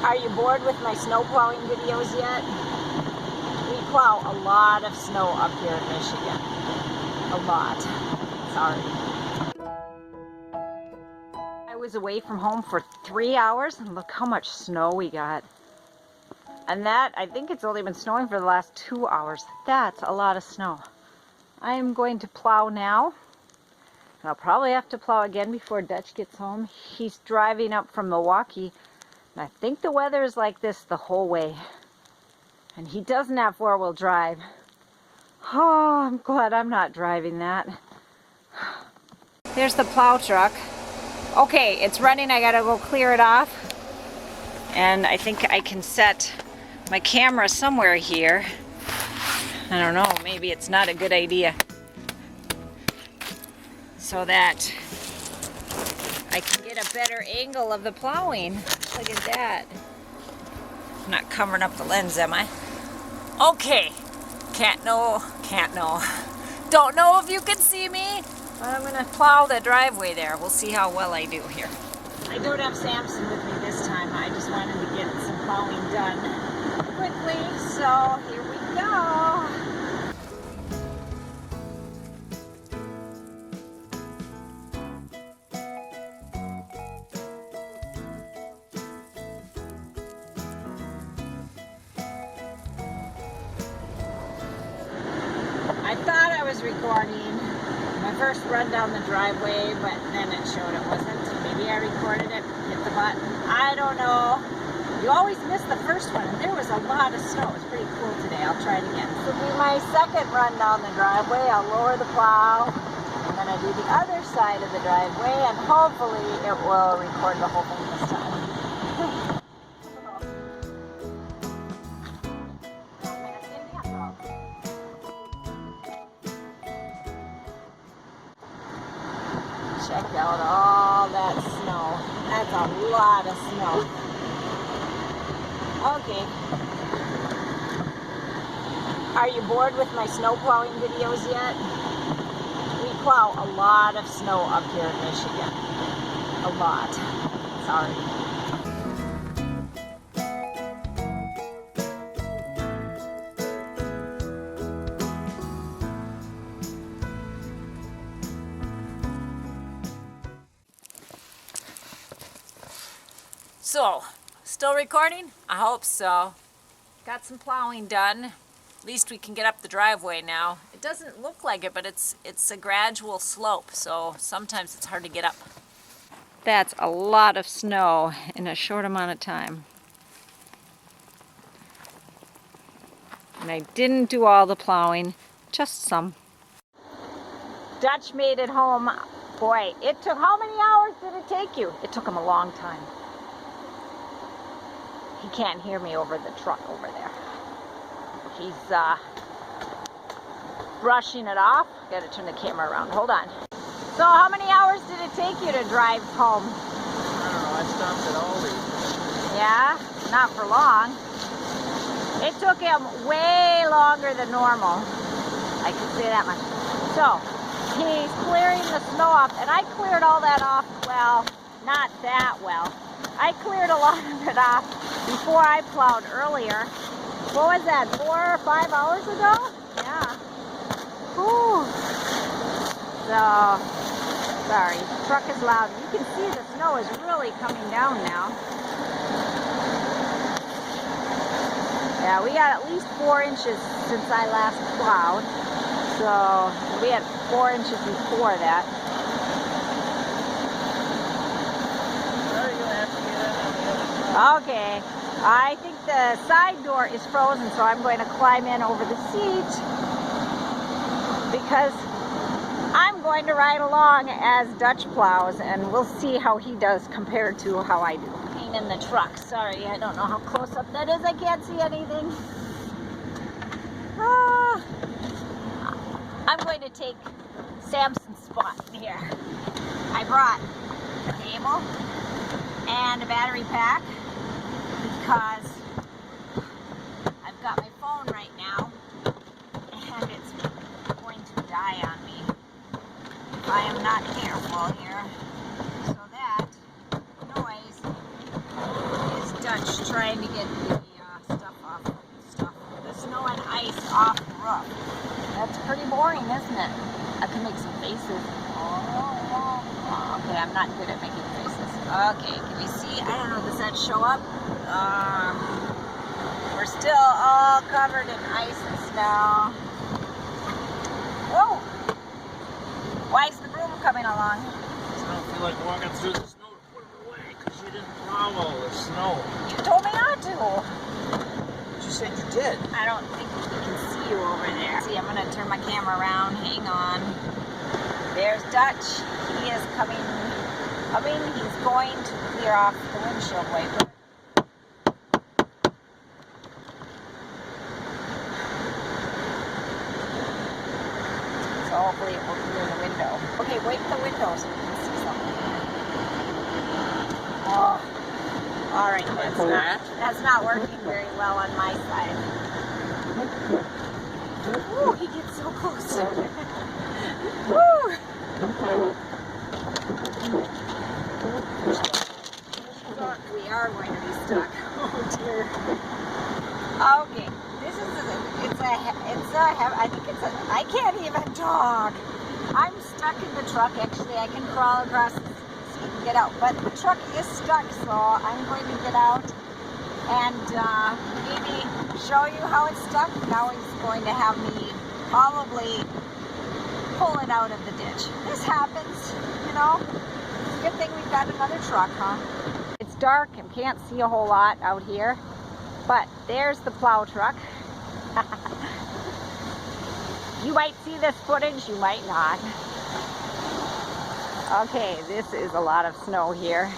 Are you bored with my snow plowing videos yet? We plow a lot of snow up here in Michigan. A lot. Sorry. I was away from home for 3 hours and look how much snow we got. And that, I think it's only been snowing for the last 2 hours. That's a lot of snow. I am going to plow now. And I'll probably have to plow again before Dutch gets home. He's driving up from Milwaukee. And I think the weather is like this the whole way. And he doesn't have four-wheel drive. Oh, I'm glad I'm not driving that. There's the plow truck. Okay, it's running. I gotta go clear it off. And I think I can set my camera somewhere here. I don't know, maybe it's not a good idea. So that I can get a better angle of the plowing. Look at that. I'm not covering up the lens, am I? Okay. Can't know. Don't know if you can see me, but I'm gonna plow the driveway there. We'll see how well I do here. I don't have Samson with me this time. I just wanted to get some plowing done quickly, so here we go. I thought I was recording my first run down the driveway, but then it showed it wasn't. Maybe I recorded it, hit the button. I don't know. You always miss the first one, and there was a lot of snow. It was pretty cool today. I'll try it again. This will be my second run down the driveway. I'll lower the plow, and then I do the other side of the driveway, and hopefully it will record the whole thing this time. Check out all that snow. That's a lot of snow. Okay. Are you bored with my snow plowing videos yet? We plow a lot of snow up here in Michigan. A lot. Sorry. So, still recording? I hope so. Got some plowing done. At least we can get up the driveway now. It doesn't look like it, but it's a gradual slope, so sometimes it's hard to get up. That's a lot of snow in a short amount of time. And I didn't do all the plowing, just some. Dutch made it home. Boy, it took, how many hours did it take you? It took him a long time. He can't hear me over the truck over there. He's brushing it off. Gotta turn the camera around. Hold on. So how many hours did it take you to drive home? I don't know. I stopped at Aldi. Yeah? Not for long. It took him way longer than normal. I can say that much. So, he's clearing the snow off, and I cleared all that off, well, not that well. I cleared a lot of it off before I plowed earlier. What was that, 4 or 5 hours ago? Yeah. Whew. So, sorry, the truck is loud. You can see the snow is really coming down now. Yeah, we got at least 4 inches since I last plowed. So, we had 4 inches before that. Okay, I think the side door is frozen, so I'm going to climb in over the seat because I'm going to ride along as Dutch plows, and we'll see how he does compared to how I do. Being in the truck, sorry, I don't know how close up that is. I can't see anything. I'm going to take Samson's spot here. I brought a table and a battery pack because I've got my phone right now and it's going to die on me if I am not careful here. So that noise is Dutch trying to get the the snow and ice off the roof. That's pretty boring, isn't it? I can make some faces. Oh, okay, I'm not good at making faces. Okay, can you see? I don't know, does that show up? We're still all covered in ice and snow. Whoa! Why is the broom coming along? I don't feel like walking through the snow to put it away because you didn't plow all the snow. You told me not to. But you said you did. I don't think we can see you over there. See, I'm going to turn my camera around. Hang on. There's Dutch. He is coming. He's going to clear off the windshield wiper. So hopefully it will clear the window. Okay, wipe the window so we can see something. Oh. All right, that's not working very well on my side. Ooh, he gets so close. Woo! We are going to be stuck. Oh dear. Okay, this is I can't even talk. I'm stuck in the truck. Actually, I can crawl across the seat and get out, but the truck is stuck, so I'm going to get out and maybe show you how it's stuck. Now he's going to have me probably pull it out of the ditch. This happens, you know. It's a good thing we've got another truck, huh? It's dark and can't see a whole lot out here, but there's the plow truck. You might see this footage, you might not. Okay, this is a lot of snow here.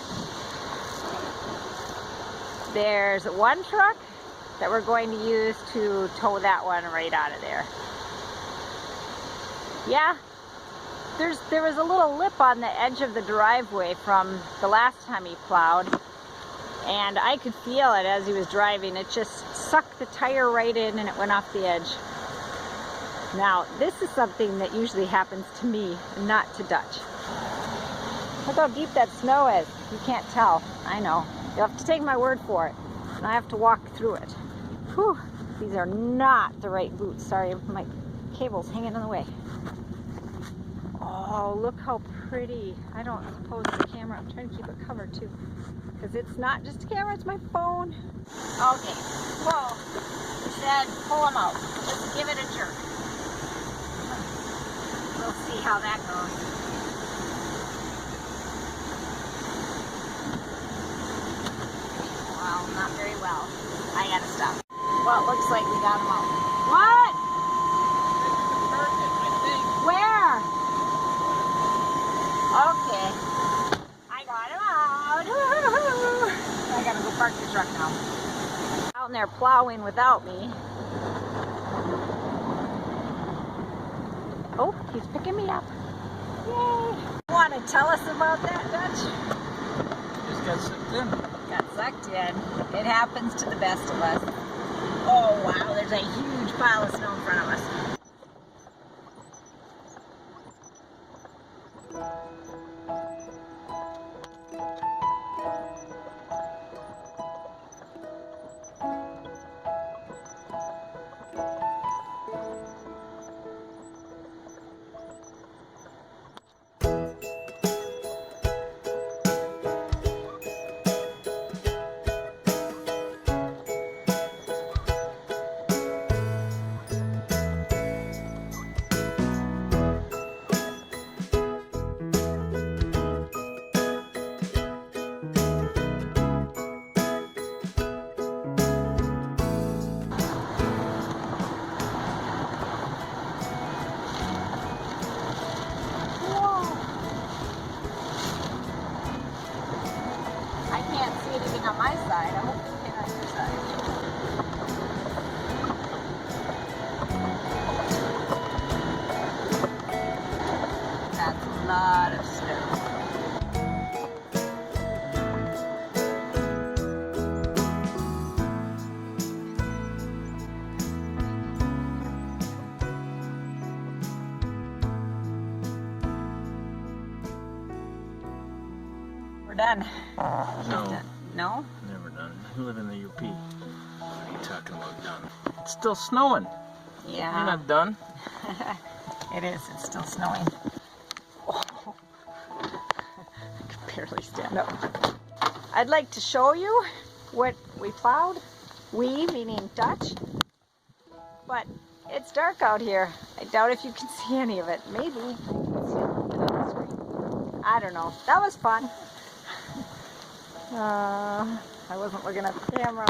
There's one truck that we're going to use to tow that one right out of there. Yeah, there was a little lip on the edge of the driveway from the last time he plowed, and I could feel it as he was driving. It just sucked the tire right in and it went off the edge. Now, this is something that usually happens to me, not to Dutch. Look how deep that snow is. You can't tell. I know. You'll have to take my word for it. And I have to walk through it. Whew. These are not the right boots. Sorry, my cable's hanging in the way. Oh, look how pretty. I don't suppose the camera. I'm trying to keep it covered too. Because it's not just a camera, it's my phone. Okay. Whoa. He said pull them out. Just give it a jerk. We'll see how that goes. Well, not very well. I gotta stop. Well, it looks like we got them out. What? I think. Where? Okay. I got him out. Woo-hoo-hoo. I gotta go park the truck now. Out there plowing without me. Oh, he's picking me up. Yay! Want to tell us about that, Dutch? Just got sucked in. Got sucked in. It happens to the best of us. Oh wow, there's a huge pile of snow in front of us. On my side, I hope you can on your side. That's a lot of snow. We're done. No. No? Never done. live in the UP. What are you talking about done? It's still snowing. Yeah. You're not done. It is. It's still snowing. Oh. I can barely stand up. I'd like to show you what we plowed. We, meaning Dutch. But it's dark out here. I doubt if you can see any of it. Maybe. I can see a little bit on the screen. I don't know. That was fun. I wasn't looking at the camera.